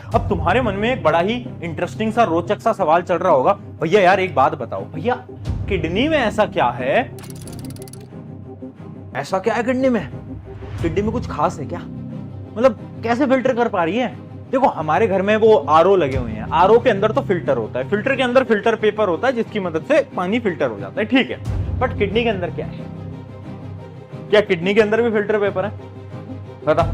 अब तुम्हारे मन में एक बड़ा ही इंटरेस्टिंग सा रोचक सा सवाल चल रहा होगा, भैया यार एक बात बताओ, भैया किडनी में ऐसा क्या है, ऐसा क्या है किडनी में, किडनी में कुछ खास है क्या, मतलब कैसे फिल्टर कर पा रही है। देखो हमारे घर में वो आरओ लगे हुए हैं, आरओ के अंदर तो फिल्टर होता है, फिल्टर के अंदर फिल्टर पेपर होता है जिसकी मदद से पानी फिल्टर हो जाता है, ठीक है, बट किडनी के अंदर क्या है, क्या किडनी के अंदर भी फिल्टर पेपर है, बता।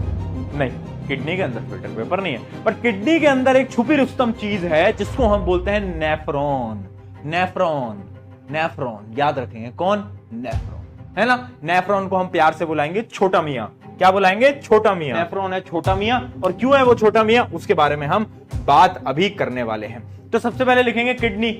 नहीं, किडनी के अंदर फिल्टर पेपर नहीं है, पर किडनी के अंदर एक छुपी रुस्तम चीज है जिसको हम बोलते हैं नेफ्रॉन। नेफ्रॉन, नेफ्रॉन याद रखेंगे, कौन, नेफ्रॉन, है ना। नेफ्रॉन को हम प्यार से बुलाएंगे छोटा मियां, क्या बुलाएंगे, छोटा मियां। नेफ्रॉन है छोटा मियां, और क्यों है वो छोटा मियां उसके बारे में हम बात अभी करने वाले हैं। तो सबसे पहले लिखेंगे kidney.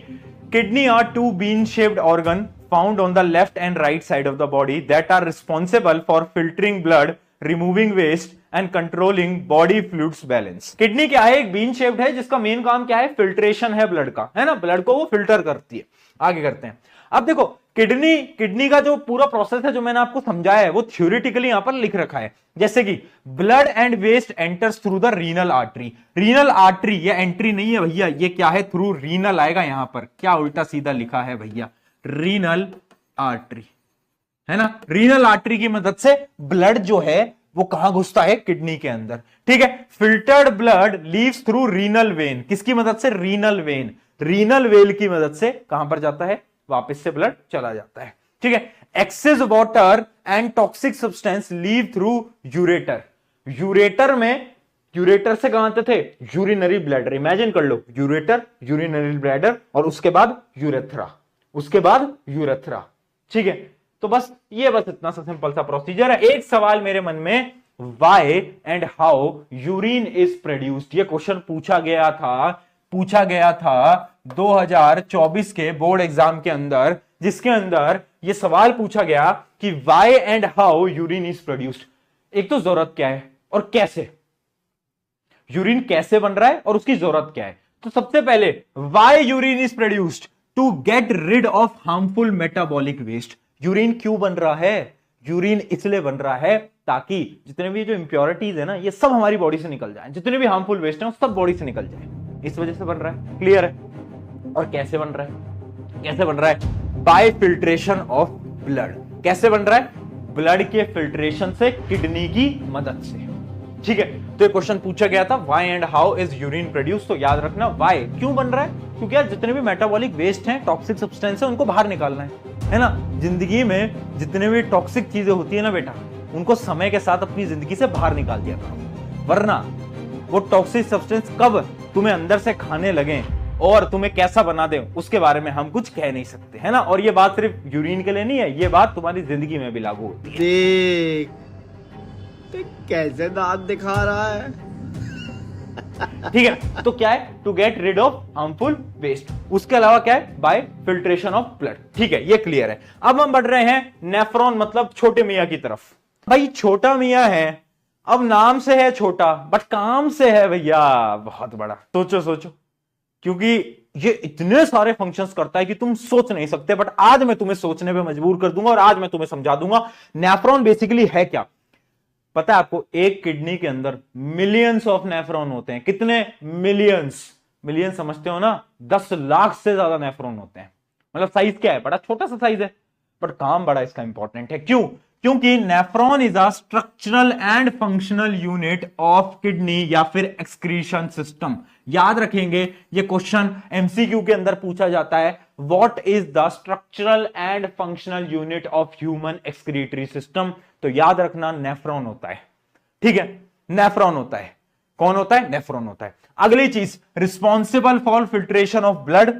Kidney are two bean shaped organ found on the left and right side of the body that are responsible for filtering blood, removing waste and controlling body fluids balance. Kidney क्या है, एक bean shaped है जिसका main काम क्या है, filtration है blood का, है ना, ब्लड को वो फिल्टर करती है। आगे करते हैं। अब देखो किडनी का जो पूरा प्रोसेस है जो मैंने आपको समझाया है वो थ्योरेटिकली यहां पर लिख रखा है, जैसे कि blood and waste enters through the renal artery. Renal artery ये एंट्री नहीं है भैया, ये क्या है, थ्रू रीनल आएगा, यहां पर क्या उल्टा सीधा लिखा है भैया, रीनल आर्टरी, है ना। रीनल आर्टरी की मदद से ब्लड जो है वो कहां घुसता है, किडनी के अंदर, ठीक है। Filtered blood leaves through renal vein, किसकी मदद से, रीनल वेन, रीनल वेल की मदद से कहां पर जाता है, वापस से ब्लड चला जाता है, ठीक है। Excess water and toxic substance leave through ureter. Ureter में, यूरेटर से कहां आते थे, यूरिनरी ब्लैडर, इमेजिन कर लो, यूरेटर, यूरिनरी ब्लैडर, और उसके बाद यूरेथ्रा, उसके बाद यूरेथ्रा, ठीक है। तो बस ये बस इतना सा सिंपल सा प्रोसीजर है। एक सवाल मेरे मन में, why and how urine is produced, ये क्वेश्चन पूछा गया था 2024 के बोर्ड एग्जाम के अंदर, जिसके अंदर ये सवाल पूछा गया कि why and how urine is produced. एक तो जरूरत क्या है और कैसे, यूरिन कैसे बन रहा है और उसकी जरूरत क्या है। तो सबसे पहले why urine is produced, to get rid of harmful metabolic waste. Urine क्यों बन रहा है, यूरिन इसलिए बन रहा है ताकि जितने भी जो इंप्योरिटीज है ना ये सब हमारी बॉडी से निकल जाए, जितने भी हार्मफुल वेस्ट है सब बॉडी से निकल जाए, इस वजह से बन रहा है, क्लियर है। और कैसे बन रहा है, कैसे बन रहा है, बाय फिल्ट्रेशन ऑफ ब्लड। कैसे बन रहा है, ब्लड के फिल्ट्रेशन से, किडनी की मदद से, ठीक है। तो ये क्वेश्चन पूछा गया था, why and how is urine produce. तो याद रखना व्हाई क्यों बन रहा है, क्योंकि यार जितने भी मेटाबॉलिक वेस्ट हैं, टॉक्सिक सब्सटेंस है, उनको बाहर निकालना है ना। जिंदगी में जितने भी टॉक्सिक चीजें होती है ना बेटा, उनको समय के साथ अपनी जिंदगी से बाहर निकाल दिया करो, वरना वो टॉक्सिक सब्सटेंस कब तुम्हें अंदर से खाने लगे और तुम्हें कैसा बना दे उसके बारे में हम कुछ कह नहीं सकते, है ना। और ये बात सिर्फ यूरिन के लिए नहीं है, ये बात तुम्हारी जिंदगी में भी लागू होती है। देख कैसे दांत दिखा रहा है। ठीक है, तो क्या है, to get rid of harmful waste. उसके अलावा क्या है, बाय फिल्ट्रेशन ऑफ ब्लड, ठीक है, ये क्लियर है। अब हम बढ़ रहे हैं नेफ्रॉन मतलब छोटे मियां की तरफ। भाई छोटा मियां है, अब नाम से है छोटा बट काम से है भैया बहुत बड़ा। सोचो सोचो, क्योंकि ये इतने सारे फंक्शंस करता है कि तुम सोच नहीं सकते, बट आज मैं तुम्हें सोचने पे मजबूर कर दूंगा और आज मैं तुम्हें समझा दूंगा नेफ्रॉन बेसिकली है क्या। पता है आपको, एक किडनी के अंदर मिलियंस ऑफ नेफ्रॉन होते हैं। कितने, मिलियंस, मिलियन समझते हो ना, 10 लाख से ज्यादा नेफ्रॉन होते हैं। मतलब साइज क्या है, बड़ा छोटा सा साइज है, बट काम बड़ा इसका इंपॉर्टेंट है। क्यों, क्योंकि nephron is a structural and functional unit of kidney या फिर एक्सक्रीशन सिस्टम। याद रखेंगे ये क्वेश्चन एमसीक्यू के अंदर पूछा जाता है, what is the structural and functional unit of human excretory system. तो याद रखना नेफ्रॉन होता है, ठीक है, नेफ्रॉन होता है। कौन होता है, नेफ्रॉन होता है। अगली चीज, responsible for filtration of blood,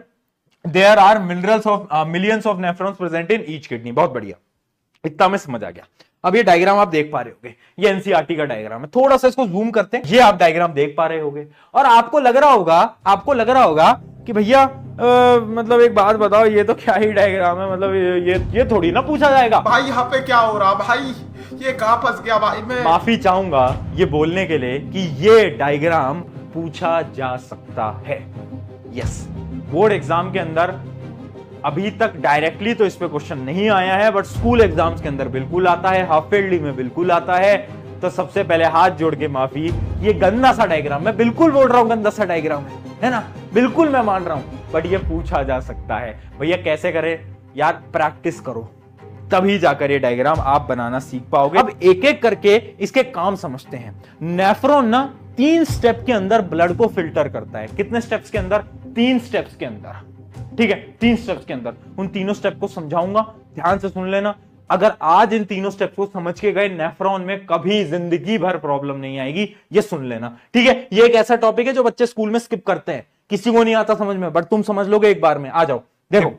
there are millions of nephrons present in each kidney. बहुत बढ़िया, इतना में समझ आ गया। अब ये डायग्राम आप देख पा रहे होगे, ये एनसीईआरटी का डायग्राम है। थोड़ा सा इसको जूम करते हैं, ये आप डायग्राम देख पा रहे होगे और आपको लग रहा होगा कि भैया मतलब एक बात बताओ, ये तो क्या ही डायग्राम है, मतलब ये थोड़ी ना पूछा जाएगा। भाई यहाँ पे क्या हो रहा भाई, ये कहां फंस गया भाई मैं। माफी चाहूंगा ये बोलने के लिए कि ये डायग्राम पूछा जा सकता है। यस, बोर्ड एग्जाम के अंदर अभी तक डायरेक्टली तो इस पे क्वेश्चन नहीं आया है, बट स्कूल एग्जाम्स के अंदर बिल्कुल आता है, हाफ ईयरली में बिल्कुल आता है। तो सबसे पहले हाथ जोड़ के माफी, ये गंदा सा डायग्राम, मैं बिल्कुल बोल रहा हूं गंदा सा डायग्राम है ना, बिल्कुल मैं मान रहा हूं, बट ये पूछा जा सकता है। भैया कैसे करें यार, प्रैक्टिस करो, तभी जाकर ये डायग्राम आप बनाना सीख पाओगे। अब एक एक करके इसके काम समझते हैं। नेफ्रॉन ना 3 स्टेप के अंदर ब्लड को फिल्टर करता है। कितने स्टेप्स के अंदर? 3 स्टेप्स के अंदर, ठीक है, 3 स्टेप्स के अंदर। उन तीनों स्टेप को समझाऊंगा, ध्यान से सुन लेना। अगर आज इन तीनों स्टेप्स को समझ के गए, नेफ्रॉन में कभी जिंदगी भर प्रॉब्लम नहीं आएगी, ये सुन लेना, ठीक है। ये एक ऐसा टॉपिक है जो बच्चे स्कूल में स्किप करते हैं, किसी को नहीं आता समझ में, बट तुम समझ लोगे एक बार में। आ जाओ, देखो,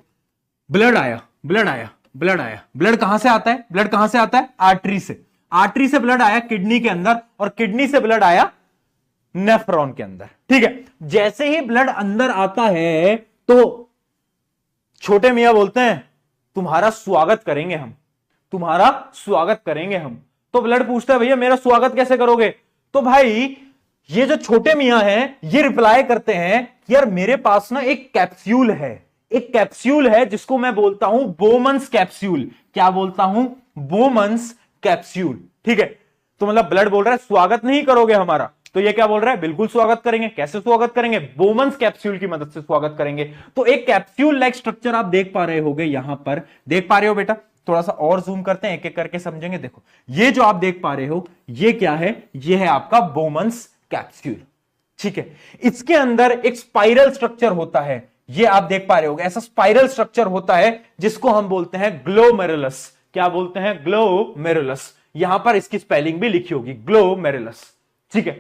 ब्लड आया, ब्लड आया, ब्लड आया। ब्लड कहां से आता है? ब्लड कहां से आता है? आर्टरी से। आर्टरी से ब्लड आया किडनी के अंदर, और किडनी से ब्लड आया नेफ्रॉन के अंदर, ठीक है। जैसे ही ब्लड अंदर आता है तो छोटे मियां बोलते हैं तुम्हारा स्वागत करेंगे हम, तुम्हारा स्वागत करेंगे हम। तो ब्लड पूछता है भैया मेरा स्वागत कैसे करोगे? तो भाई ये जो छोटे मियां हैं ये रिप्लाई करते हैं यार मेरे पास ना एक कैप्सूल है, एक कैप्सूल है जिसको मैं बोलता हूं बोमन्स कैप्सूल। क्या बोलता हूं? बोमन्स कैप्सूल, ठीक है। तो मतलब ब्लड बोल रहा है स्वागत नहीं करोगे हमारा, तो ये क्या बोल रहा है? बिल्कुल स्वागत करेंगे। कैसे स्वागत करेंगे? बोमन्स कैप्सूल की मदद से स्वागत करेंगे। तो एक कैप्सूल लाइक स्ट्रक्चर आप देख पा रहे होगे, यहां पर देख पा रहे हो बेटा? थोड़ा सा और जूम करते हैं, एक एक करके समझेंगे। देखो ये जो आप देख पा रहे हो ये क्या है? ये है आपका बोमन्स कैप्सूल, ठीक है। इसके अंदर एक स्पाइरल स्ट्रक्चर होता है, ये आप देख पा रहे होगे, ऐसा स्पाइरल स्ट्रक्चर होता है जिसको हम बोलते हैं ग्लोमेरुलस। क्या बोलते हैं? ग्लोमेरुलस। यहां पर इसकी स्पेलिंग भी लिखी होगी, ग्लोमेरुलस, ठीक है।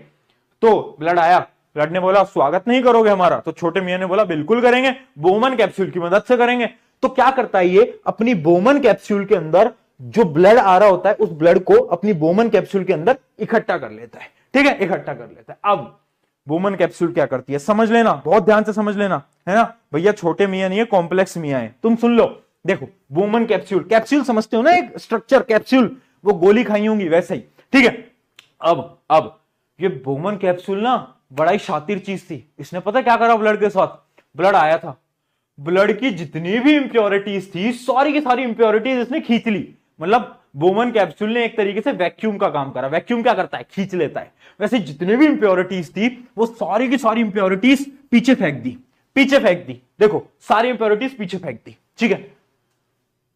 तो ब्लड आया, ब्लड ने बोला स्वागत नहीं करोगे हमारा, तो छोटे मियां ने बोला बिल्कुल करेंगे, बोमन कैप्सूल की मदद से करेंगे। तो क्या करता है ये? अपनी बोमन कैप्सूल के अंदर जो ब्लड आ रहा होता है उस ब्लड को अपनी बोमन कैप्सूल के अंदर इकट्ठा कर लेता है, ठीक है, इकट्ठा कर लेता है। अब बोमन कैप्सूल क्या करती है समझ लेना, बहुत ध्यान से समझ लेना, है ना भैया? छोटे मियां नहीं है, कॉम्प्लेक्स मियां है, तुम सुन लो। देखो बोमन कैप्सूल, कैप्सूल समझते हो ना, एक स्ट्रक्चर कैप्सूल, वो गोली खाई होंगी वैसे ही, ठीक है। अब ये बोमन कैप्सूल ना बड़ा ही शातिर चीज थी। इसने पता क्या करा ब्लड के साथ? ब्लड आया था, ब्लड की जितनी भी इंप्योरिटीज थी सारी की सारी इंप्योरिटीज इसने खींच ली। मतलब बोमन कैप्सूल ने एक तरीके से वैक्यूम का काम करा। वैक्यूम क्या करता है? खींच लेता है। वैसे जितने भी इंप्योरिटीज थी वो सारी की सारी इंप्योरिटीज पीछे फेंक दी, पीछे फेंक दी। देखो सारी इंप्योरिटीज पीछे फेंक दी, ठीक है।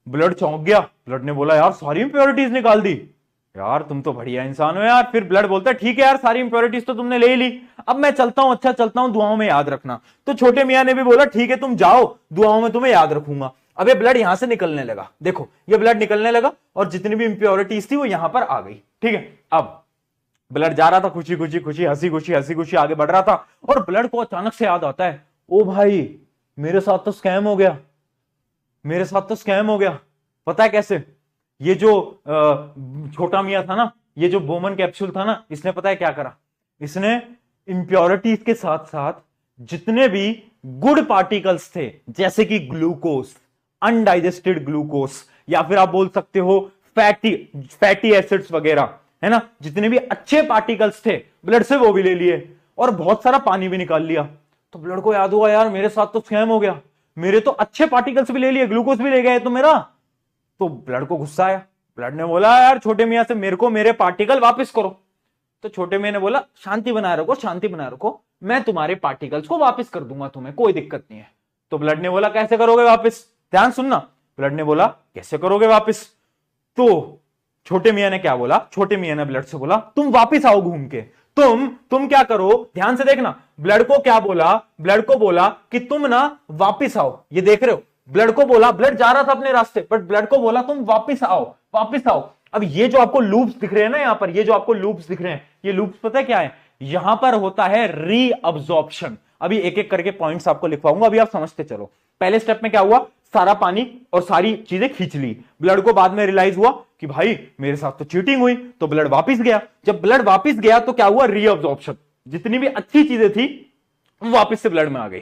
ब्लड चौंक गया, ब्लड ने बोला यार सारी इंप्योरिटीज निकाल दी, यार तुम तो बढ़िया इंसान हो यार। फिर ब्लड बोलता है ठीक है यार सारी इंप्योरिटीज तो तुमने ले ही ली, अब मैं चलता हूं, अच्छा चलता हूं, दुआओं में याद रखना। तो छोटे मियां ने भी बोला ठीक है तुम जाओ, दुआओं में तुम्हें याद रखूंगा। अब ये ब्लड यहां से निकलने लगा, देखो ये ब्लड निकलने लगा और जितनी भी इंप्योरिटीज थी वो यहां पर आ गई, ठीक है। अब ब्लड जा रहा था खुशी खुशी खुशी, हंसी खुशी हंसी खुशी आगे बढ़ रहा था, और ब्लड को अचानक से याद आता है ओ भाई मेरे साथ तो स्कैम हो गया, मेरे साथ तो स्कैम हो गया। पता है कैसे? ये जो छोटा मियां था ना, ये जो बोमन कैप्सूल था ना, इसने पता है क्या करा? इसने इंप्योरिटीज के साथ साथ जितने भी गुड पार्टिकल्स थे जैसे कि ग्लूकोज, अनडाइजेस्टेड ग्लूकोज, या फिर आप बोल सकते हो फैटी एसिड्स वगैरह, है ना, जितने भी अच्छे पार्टिकल्स थे ब्लड से वो भी ले लिए, और बहुत सारा पानी भी निकाल लिया। तो ब्लड को याद हुआ यार मेरे साथ तो स्कैम हो गया, मेरे तो अच्छे पार्टिकल्स भी ले लिए, ग्लूकोज भी ले गए तो मेरा। तो ब्लड को गुस्सा आया, ब्लड ने बोला यार छोटे मियां से मेरे को मेरे पार्टिकल वापस करो। तो छोटे मियां ने बोला शांति बनाए रखो, शांति बनाए रखो, मैं तुम्हारे पार्टिकल्स को वापस कर दूंगा, तुम्हें कोई दिक्कत नहीं है। तो ब्लड ने बोला कैसे करोगे वापस? ध्यान सुनना, ब्लड ने बोला कैसे करोगे वापस? तो छोटे मियां ने क्या बोला? छोटे मियां ने ब्लड से बोला तुम वापस आओ घूम के, तुम क्या करो, ध्यान से देखना। ब्लड को क्या बोला? ब्लड को बोला कि तुम ना वापस आओ, ये देख रहे हो, ब्लड को बोला, ब्लड जा रहा था अपने रास्ते, बट ब्लड को बोला तुम वापस आओ, वापस आओ। अब ये जो आपको लूप्स दिख रहे हैं ना, यहां पर ये जो आपको लूप्स दिख रहे हैं, ये लूप्स पता है क्या है? यहां पर होता है रीअब्जॉर्प्शन। अभी एक एक करके पॉइंट्स आपको लिखवाऊंगा, अभी आप समझते चलो। पहले स्टेप में क्या हुआ? सारा पानी और सारी चीजें खींच ली। ब्लड को बाद में रियलाइज हुआ कि भाई मेरे साथ तो चीटिंग हुई, तो ब्लड वापस गया। जब ब्लड वापस गया तो क्या हुआ? रीअब्जॉर्प्शन। जितनी भी अच्छी चीजें थी वो वापस से ब्लड में आ गई,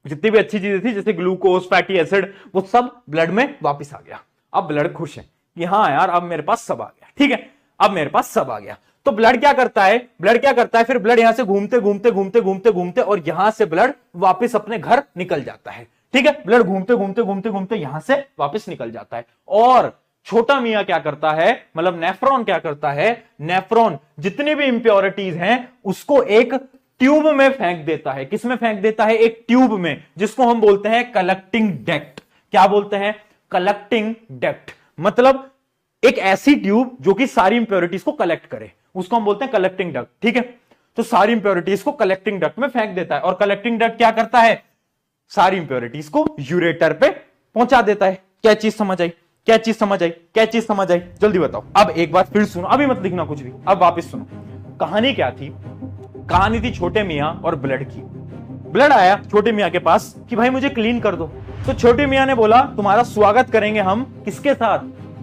जितनी भी अच्छी चीजें थी जैसे ग्लूकोज, फैटी एसिड, वो सब ब्लड में वापस आ गया। अब ब्लड खुश है कि हाँ यार अब मेरे पास सब आ गया, ठीक है, अब मेरे पास सब आ गया। तो ब्लड क्या करता है? ब्लड क्या करता है? फिर ब्लड यहां से घूमते घूमते घूमते घूमते घूमते और यहां से ब्लड वापस अपने घर निकल जाता है, ठीक है। ब्लड घूमते घूमते घूमते घूमते यहां से वापस निकल जाता है, और छोटा मियां क्या करता है, मतलब नेफ्रॉन क्या करता है, नेफ्रॉन जितनी भी इंप्योरिटीज हैं उसको एक ट्यूब में फेंक देता है। किसमें फेंक देता है? एक ट्यूब में, जिसको हम बोलते हैं कलेक्टिंग डक्ट। क्या बोलते हैं? Collecting duct. मतलब एक ऐसी ट्यूब जो कि सारी इंप्योरिटीज को कलेक्ट करे, उसको हम बोलते हैं कलेक्टिंग डक्ट। ठीक है, तो सारी इंप्योरिटीज को कलेक्टिंग डक्ट में फेंक देता है, और कलेक्टिंग डक्ट क्या करता है? सारी इंप्योरिटीज को यूरेटर पे पहुंचा देता है। क्या चीज समझ आई? क्या चीज समझ आई? क्या चीज समझ आई? जल्दी बताओ। अब एक बार फिर सुनो, अभी मत लिखना कुछ भी, अब वापस सुनो। कहानी क्या थी? कहानी थी छोटे मियां और ब्लड की। ब्लड आया छोटे मियां के पास कि भाई मुझे क्लीन कर दो। तो छोटे मियां ने बोला तुम्हारा स्वागत करेंगे हम, किसके साथ?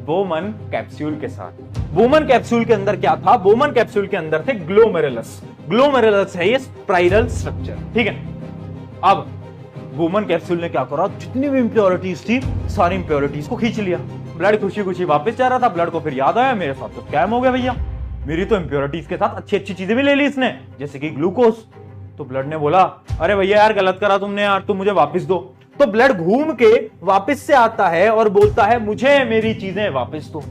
बोमन कैप्सूल के साथ। बोमन कैप्सूल के अंदर क्या था? बोमन कैप्सूल के अंदर थे ग्लोमेरुलस। ग्लोमेरुलस है ये स्पाइरल स्ट्रक्चर। ठीक है, अब बोमन कैप्सूल ने क्या करा? जितनी भी इंप्योरिटीज थी सारी इंप्योरिटीज को खींच लिया। ब्लड खुशी खुशी वापस जा रहा था। ब्लड को फिर याद आया मेरे साथ तो स्कैम हो गया भैया, मेरी तो इंप्योरिटीज के साथ अच्छी अच्छी चीजें भी ले ली इसने, जैसे कि ग्लूकोज। तो ब्लड ने बोला अरे भैया यार गलत करा तुमने यार, तुम मुझे वापस दो। तो ब्लड घूम के वापस से आता है और बोलता है मुझे मेरी चीजें वापस दो।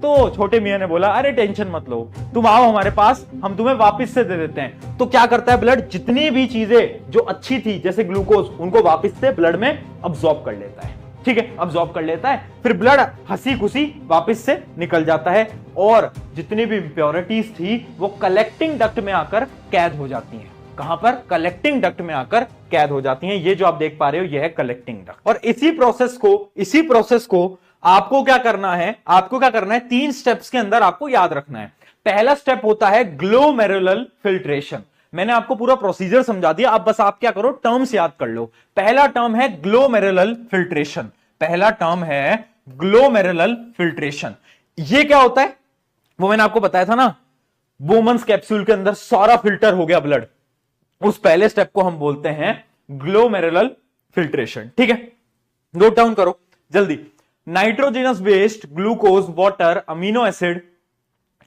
तो छोटे मियां ने बोला अरे टेंशन मत लो, तुम आओ हमारे पास, हम तुम्हें वापस से दे देते हैं। तो क्या करता है ब्लड? जितनी भी चीजें जो अच्छी थी जैसे ग्लूकोज, उनको वापस से ब्लड में अब्सॉर्ब कर लेता है। ठीक है, अब्सॉर्ब कर लेता है, फिर ब्लड हंसी खुशी वापस से निकल जाता है, और जितनी भी इंप्योरिटीज थी वो कलेक्टिंग डक्ट में आकर कैद हो जाती हैं। कहां पर? कलेक्टिंग डक्ट में आकर कैद हो जाती हैं। ये जो आप देख पा रहे हो ये है कलेक्टिंग डक्ट। और इसी प्रोसेस को आपको क्या करना है? आपको क्या करना है? 3 स्टेप्स के अंदर आपको याद रखना है। पहला स्टेप होता है ग्लोमेरुलर फिल्ट्रेशन। मैंने आपको पूरा प्रोसीजर समझा दिया, अब बस आप क्या करो? टर्म्स याद कर लो। पहला टर्म है ग्लोमेरुलर फिल्ट्रेशन। पहला टर्म है ग्लोमेरुलर फिल्ट्रेशन। ये क्या होता है वो मैंने आपको बताया था ना, बोमन्स कैप्सूल के अंदर सारा फिल्टर हो गया ब्लड, उस पहले स्टेप को हम बोलते हैं ग्लोमेरुलर फिल्ट्रेशन। ठीक है, नोट डाउन करो जल्दी। Nitrogenous waste, glucose, water, amino acid,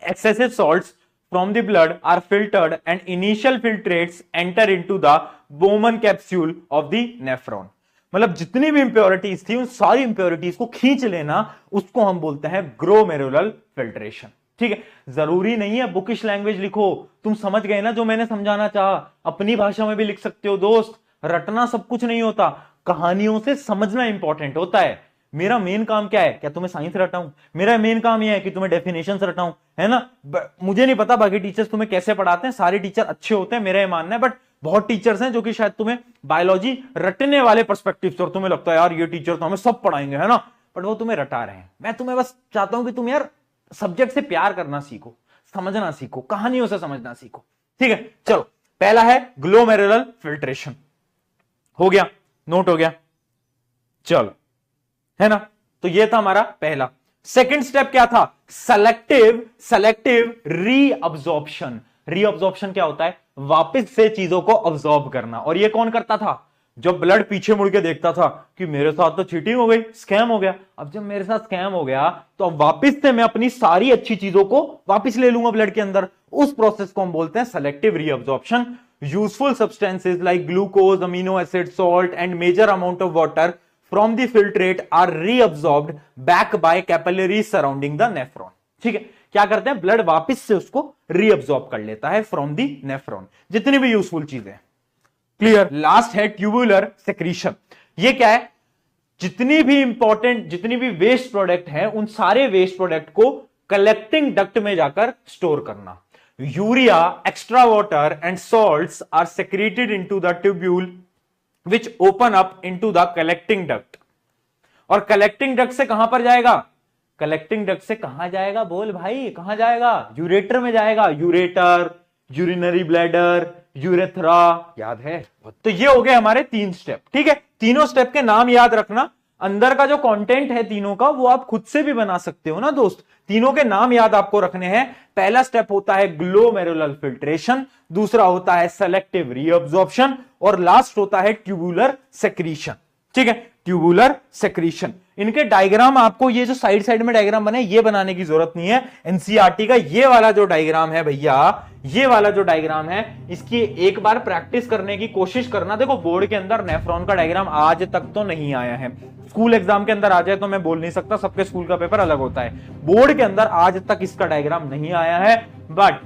excessive salts from the blood are filtered and initial filtrates enter into the Bowman capsule of the nephron। मतलब जितनी भी इंप्योरिटीज थी उन सारी इंप्योरिटीज को खींच लेना, उसको हम बोलते हैं ग्लोमेरुलर फिल्ट्रेशन। ठीक है, जरूरी नहीं है बुकिश लैंग्वेज लिखो, तुम समझ गए ना जो मैंने समझाना चाहा। अपनी भाषा में भी लिख सकते हो दोस्त, रटना सब कुछ नहीं होता, कहानियों से समझना इंपॉर्टेंट होता है। मेरा मेन काम क्या है? क्या तुम्हें साइंस रटाऊं? मेरा मेन काम यह है कि तुम्हें डेफिनेशंस रटाऊं, है ना। मुझे नहीं पता बाकी टीचर्स तुम्हें कैसे पढ़ाते हैं, सारे टीचर अच्छे होते हैं मेरा ये मानना है, बट बहुत टीचर्स हैं जो कि शायद तुम्हें बायोलॉजी रटने वाले पर्सपेक्टिव से, और तुम्हें लगता है यार ये टीचर तो हमें सब पढ़ाएंगे, है ना, बट वो तुम्हें रटा रहे हैं। मैं तुम्हें बस चाहता हूं कि तुम यार सब्जेक्ट से प्यार करना सीखो, समझना सीखो, कहानियों से समझना सीखो। ठीक है, चलो पहला है ग्लोमेरुलर फिल्ट्रेशन। हो गया, नोट हो गया, चलो, है ना। तो ये था हमारा पहला। सेकंड स्टेप क्या था? Selective reabsorption. रीअब्जॉर्प्शन क्या होता है? वापस से चीजों को अब्सॉर्ब करना। और ये कौन करता था? जब ब्लड पीछे मुड़ के देखता था कि मेरे साथ तो चीटिंग हो गई, स्कैम हो गया, अब जब मेरे साथ स्कैम हो गया तो अब वापस से मैं अपनी सारी अच्छी चीजों को वापस ले लूंगा ब्लड के अंदर। उस प्रोसेस को हम बोलते हैं selective reabsorption. Useful substances like glucose, amino acid, salt and major amount of water from the filtrate are reabsorbed back by capillaries surrounding the nephron। ठीक है, क्या करते हैं? ब्लड वापस से उसको रीअब्सॉर्ब कर लेता है फ्रॉम दी नेफ्रॉन, जितनी भी यूजफुल चीजें। क्लियर। लास्ट है ट्यूबुलर सेक्रीशन। ये क्या है? जितनी भी इंपॉर्टेंट, जितनी भी वेस्ट प्रोडक्ट है, उन सारे वेस्ट प्रोडक्ट को कलेक्टिंग डक्ट में जाकर स्टोर करना। Urea, extra water and salts are secreted into the tubule which open up into the collecting duct। और कलेक्टिंग डक्ट से कहां पर जाएगा? कलेक्टिंग डक्ट से कहां जाएगा? बोल भाई, कहां जाएगा? यूरेटर में जाएगा। यूरेटर, यूरिनरी ब्लैडर, यूरेथ्रा, याद है? तो ये हो गए हमारे 3 स्टेप। ठीक है, तीनों स्टेप के नाम याद रखना। अंदर का जो कंटेंट है तीनों का वो आप खुद से भी बना सकते हो ना दोस्त। तीनों के नाम याद आपको रखने हैं। पहला स्टेप होता है ग्लोमेरुलर फिल्ट्रेशन, दूसरा होता है सेलेक्टिव रीअब्जॉर्प्शन, और लास्ट होता है ट्यूबुलर सेक्रीशन। ठीक है, ट्यूबुलर सेक्रीशन। इनके डायग्राम आपको ये जो साइड साइड में डायग्राम बने ये बनाने की जरूरत नहीं है। एनसीईआरटी का ये वाला जो डायग्राम है भैया, ये वाला जो डायग्राम है, इसकी एक बार प्रैक्टिस करने की कोशिश करना। देखो बोर्ड के अंदर नेफ्रॉन का डायग्राम आज तक तो नहीं आया है, स्कूल एग्जाम के अंदर आ जाए तो मैं बोल नहीं सकता, सबके स्कूल का पेपर अलग होता है। बोर्ड के अंदर आज तक इसका डायग्राम नहीं आया है, बट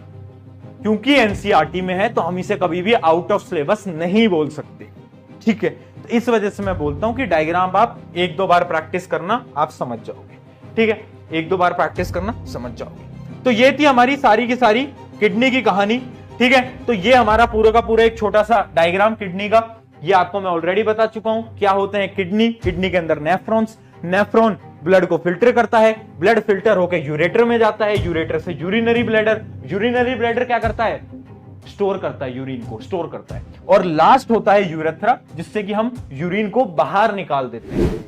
क्योंकि एनसीईआरटी में है तो हम इसे कभी भी आउट ऑफ सिलेबस नहीं बोल सकते, ठीक है। तो इस वजह से मैं बोलता हूं कि डायग्राम आप एक दो बार प्रैक्टिस करना, आप समझ जाओगे, ठीक है। एक दो बार प्रैक्टिस करना, समझ जाओगे। तो ये थी हमारी सारी की सारी किडनी की कहानी, ठीक है। तो ये हमारा पूरा का पूरा एक छोटा सा डायग्राम किडनी का, ये आपको मैं ऑलरेडी बता चुका हूं क्या होते हैं किडनी। किडनी के अंदर नेफ्रॉन्स, नेफ्रॉन ब्लड को फिल्टर करता है, ब्लड फिल्टर होकर यूरेटर में जाता है, यूरेटर से यूरिनरी ब्लैडर, यूरिनरी ब्लैडर क्या करता है, स्टोर करता है, यूरिन को स्टोर करता है, और लास्ट होता है यूरेथ्रा, जिससे कि हम यूरिन को बाहर निकाल देते हैं।